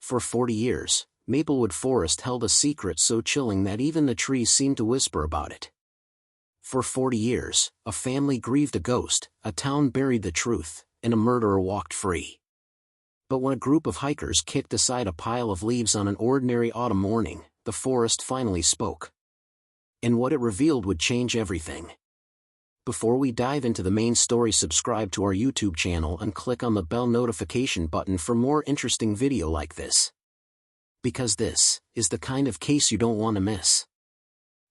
For 40 years, Maplewood Forest held a secret so chilling that even the trees seemed to whisper about it. For 40 years, a family grieved a ghost, a town buried the truth, and a murderer walked free. But when a group of hikers kicked aside a pile of leaves on an ordinary autumn morning, the forest finally spoke. And what it revealed would change everything. Before we dive into the main story, subscribe to our YouTube channel and click on the bell notification button for more interesting video like this. Because this is the kind of case you don't want to miss.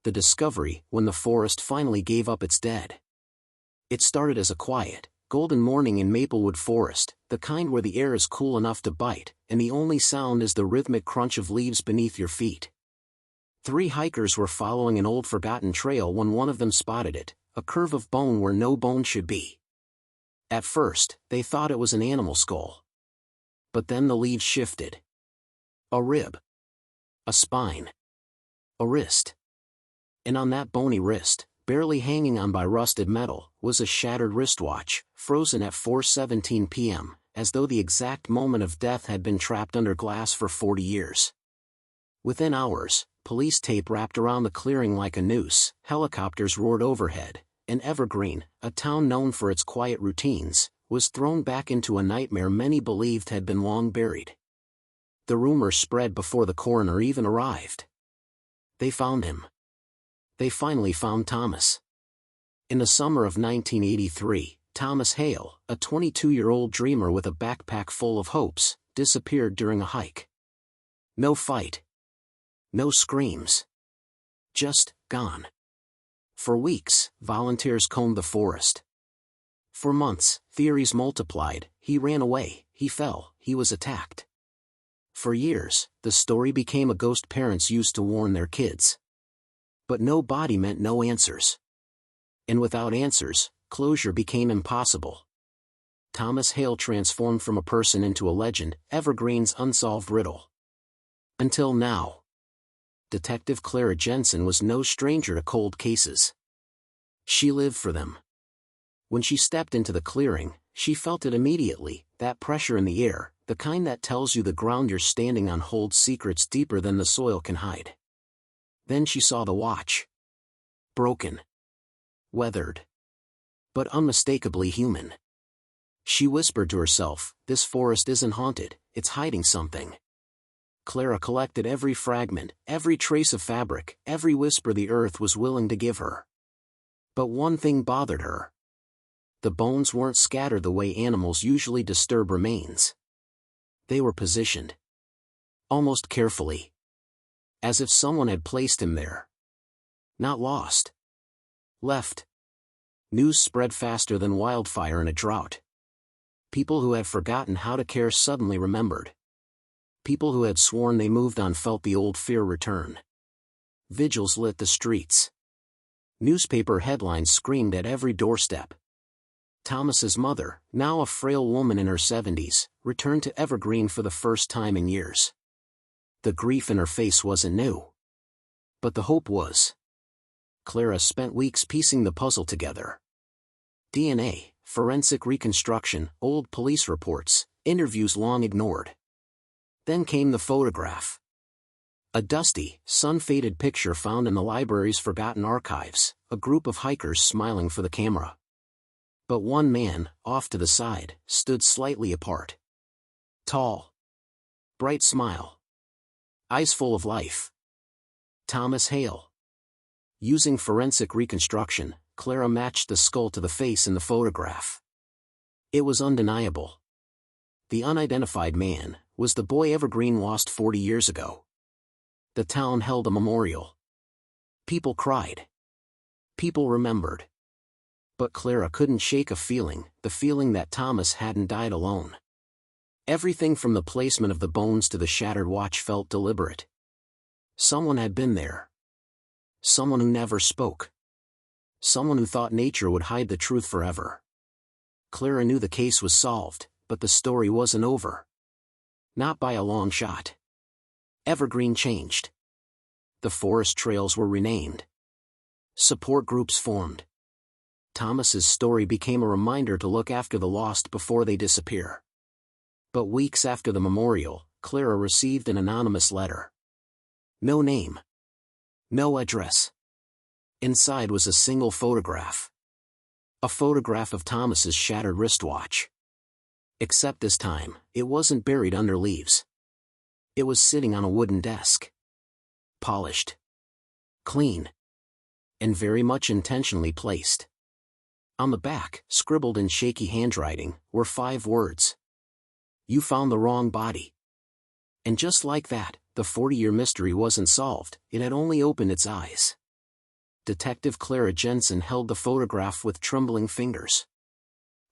The discovery when the forest finally gave up its dead. It started as a quiet, golden morning in Maplewood Forest, the kind where the air is cool enough to bite, and the only sound is the rhythmic crunch of leaves beneath your feet. 3 hikers were following an old forgotten trail when one of them spotted it, a curve of bone where no bone should be. At first, they thought it was an animal skull. But then the leaves shifted. A rib. A spine. A wrist. And on that bony wrist, barely hanging on by rusted metal, was a shattered wristwatch, frozen at 4:17 p.m., as though the exact moment of death had been trapped under glass for 40 years. Within hours, police tape wrapped around the clearing like a noose, helicopters roared overhead, and Evergreen, a town known for its quiet routines, was thrown back into a nightmare many believed had been long buried. The rumor spread before the coroner even arrived. They found him. They finally found Thomas. In the summer of 1983, Thomas Hale, a 22-year-old dreamer with a backpack full of hopes, disappeared during a hike. No fight. No screams. Just gone. For weeks, volunteers combed the forest. For months, theories multiplied: he ran away, he fell, he was attacked. For years, the story became a ghost parents used to warn their kids. But no body meant no answers. And without answers, closure became impossible. Thomas Hale transformed from a person into a legend, Evergreen's unsolved riddle. Until now. Detective Clara Jensen was no stranger to cold cases. She lived for them. When she stepped into the clearing, she felt it immediately, that pressure in the air, the kind that tells you the ground you're standing on holds secrets deeper than the soil can hide. Then she saw the watch. Broken. Weathered. But unmistakably human. She whispered to herself, "This forest isn't haunted, it's hiding something." Clara collected every fragment, every trace of fabric, every whisper the earth was willing to give her. But one thing bothered her. The bones weren't scattered the way animals usually disturb remains. They were positioned. Almost carefully. As if someone had placed him there. Not lost. Left. News spread faster than wildfire in a drought. People who had forgotten how to care suddenly remembered. People who had sworn they moved on felt the old fear return. Vigils lit the streets. Newspaper headlines screamed at every doorstep. Thomas's mother, now a frail woman in her 70s, returned to Evergreen for the first time in years. The grief in her face wasn't new. But the hope was. Clara spent weeks piecing the puzzle together. DNA, forensic reconstruction, old police reports, interviews long ignored. Then came the photograph. A dusty, sun-faded picture found in the library's forgotten archives, a group of hikers smiling for the camera. But one man, off to the side, stood slightly apart. Tall. Bright smile. Eyes full of life. Thomas Hale. Using forensic reconstruction, Clara matched the skull to the face in the photograph. It was undeniable. The unidentified man was the boy Evergreen lost 40 years ago. The town held a memorial. People cried. People remembered. But Clara couldn't shake a feeling, the feeling that Thomas hadn't died alone. Everything from the placement of the bones to the shattered watch felt deliberate. Someone had been there. Someone who never spoke. Someone who thought nature would hide the truth forever. Clara knew the case was solved, but the story wasn't over. Not by a long shot. Evergreen changed. The forest trails were renamed. Support groups formed. Thomas's story became a reminder to look after the lost before they disappear. But weeks after the memorial, Clara received an anonymous letter. No name. No address. Inside was a single photograph. A photograph of Thomas's shattered wristwatch. Except this time, it wasn't buried under leaves. It was sitting on a wooden desk. Polished. Clean. And very much intentionally placed. On the back, scribbled in shaky handwriting, were 5 words. You found the wrong body. And just like that, the 40-year mystery wasn't solved, it had only opened its eyes. Detective Clara Jensen held the photograph with trembling fingers.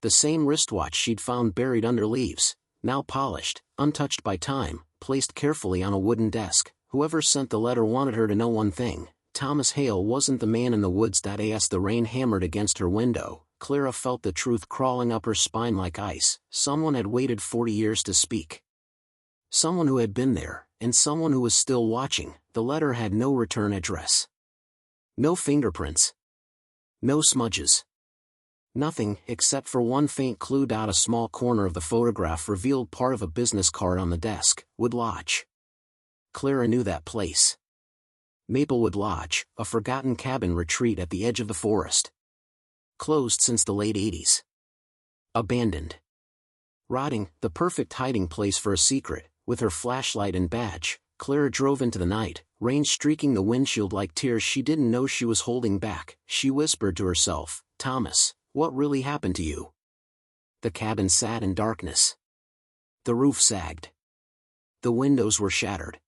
The same wristwatch she'd found buried under leaves, now polished, untouched by time, placed carefully on a wooden desk. Whoever sent the letter wanted her to know one thing: Thomas Hale wasn't the man in the woods. As the rain hammered against her window, Clara felt the truth crawling up her spine like ice. Someone had waited 40 years to speak. Someone who had been there, and someone who was still watching. The letter had no return address. No fingerprints. No smudges. Nothing, except for one faint clue. A small corner of the photograph revealed part of a business card on the desk: Wood Lodge. Clara knew that place. Maplewood Lodge, a forgotten cabin retreat at the edge of the forest. Closed since the late 80s. Abandoned. Rotting, the perfect hiding place for a secret. With her flashlight and badge, Clara drove into the night, rain streaking the windshield like tears she didn't know she was holding back. She whispered to herself, Thomas, what really happened to you? The cabin sat in darkness. The roof sagged. The windows were shattered.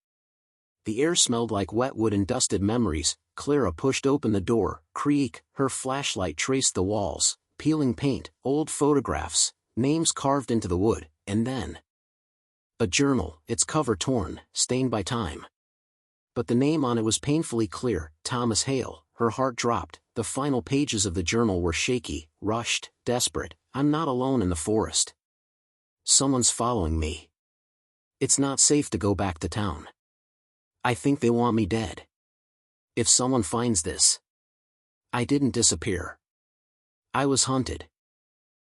The air smelled like wet wood and dusted memories. Clara pushed open the door. Creak, her flashlight traced the walls, peeling paint, old photographs, names carved into the wood, and then a journal, its cover torn, stained by time. But the name on it was painfully clear: Thomas Hale. Her heart dropped. The final pages of the journal were shaky, rushed, desperate. I'm not alone in the forest. Someone's following me. It's not safe to go back to town. I think they want me dead. If someone finds this. I didn't disappear. I was hunted.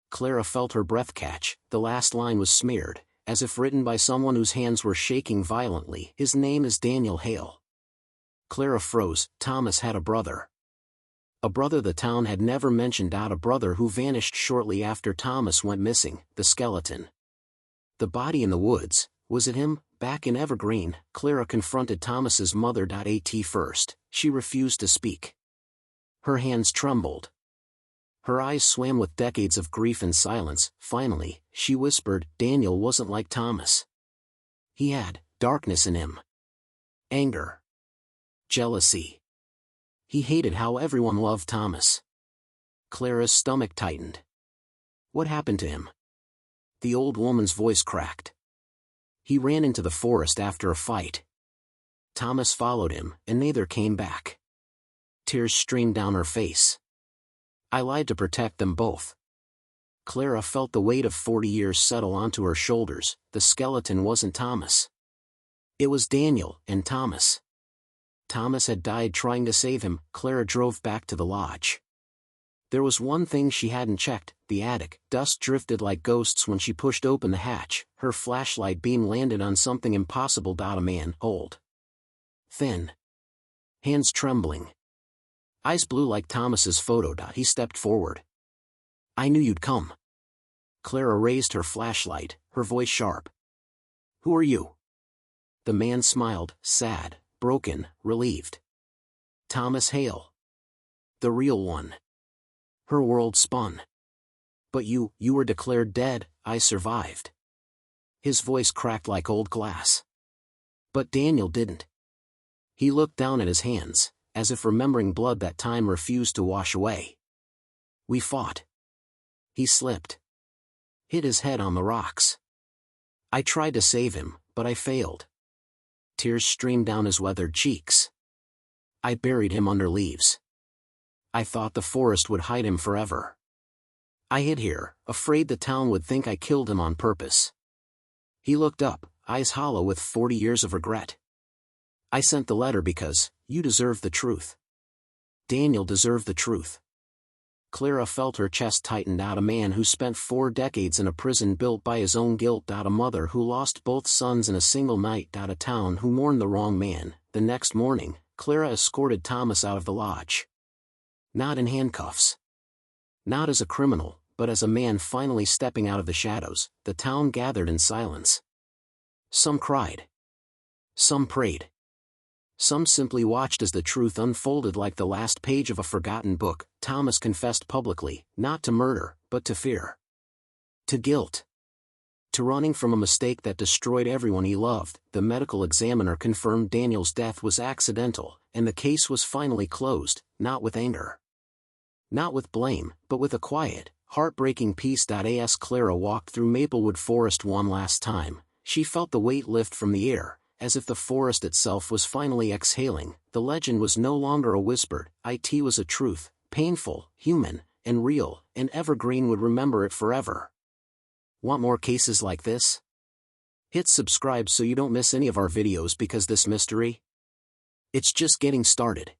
Clara felt her breath catch. The last line was smeared, as if written by someone whose hands were shaking violently. His name is Daniel Hale. Clara froze. Thomas had a brother. A brother the town had never mentioned. A brother who vanished shortly after Thomas went missing. The skeleton. The body in the woods. Was it him? Back in Evergreen, Clara confronted Thomas's mother. At first, she refused to speak. Her hands trembled. Her eyes swam with decades of grief and silence. Finally, she whispered, Daniel wasn't like Thomas. He had darkness in him. Anger. Jealousy. He hated how everyone loved Thomas. Clara's stomach tightened. What happened to him? The old woman's voice cracked. He ran into the forest after a fight. Thomas followed him, and neither came back. Tears streamed down her face. I lied to protect them both. Clara felt the weight of 40 years settle onto her shoulders. The skeleton wasn't Thomas. It was Daniel, and Thomas. Thomas had died trying to save him. Clara drove back to the lodge. There was one thing she hadn't checked: the attic. Dust drifted like ghosts when she pushed open the hatch. Her flashlight beam landed on something impossible. A man, old. Thin. Hands trembling. Eyes blue like Thomas's photo. He stepped forward. I knew you'd come. Clara raised her flashlight, her voice sharp. Who are you? The man smiled, sad, broken, relieved. Thomas Hale. The real one. Her world spun. But you were declared dead. I survived. His voice cracked like old glass. But Daniel didn't. He looked down at his hands, as if remembering blood that time refused to wash away. We fought. He slipped. Hit his head on the rocks. I tried to save him, but I failed. Tears streamed down his weathered cheeks. I buried him under leaves. I thought the forest would hide him forever. I hid here, afraid the town would think I killed him on purpose. He looked up, eyes hollow with 40 years of regret. I sent the letter because you deserved the truth. Daniel deserved the truth. Clara felt her chest tighten. A man who spent 4 decades in a prison built by his own guilt. A mother who lost both sons in a single night. A town who mourned the wrong man. The next morning, Clara escorted Thomas out of the lodge. Not in handcuffs. Not as a criminal, but as a man finally stepping out of the shadows. The town gathered in silence. Some cried. Some prayed. Some simply watched as the truth unfolded like the last page of a forgotten book. Thomas confessed publicly, not to murder, but to fear. To guilt. To running from a mistake that destroyed everyone he loved. The medical examiner confirmed Daniel's death was accidental, and the case was finally closed, not with anger. Not with blame, but with a quiet, heartbreaking peace. As Clara walked through Maplewood Forest one last time, she felt the weight lift from the air, as if the forest itself was finally exhaling. The legend was no longer a whisper, it was a truth, painful, human, and real, and Evergreen would remember it forever. Want more cases like this? Hit subscribe so you don't miss any of our videos, because this mystery, it's just getting started.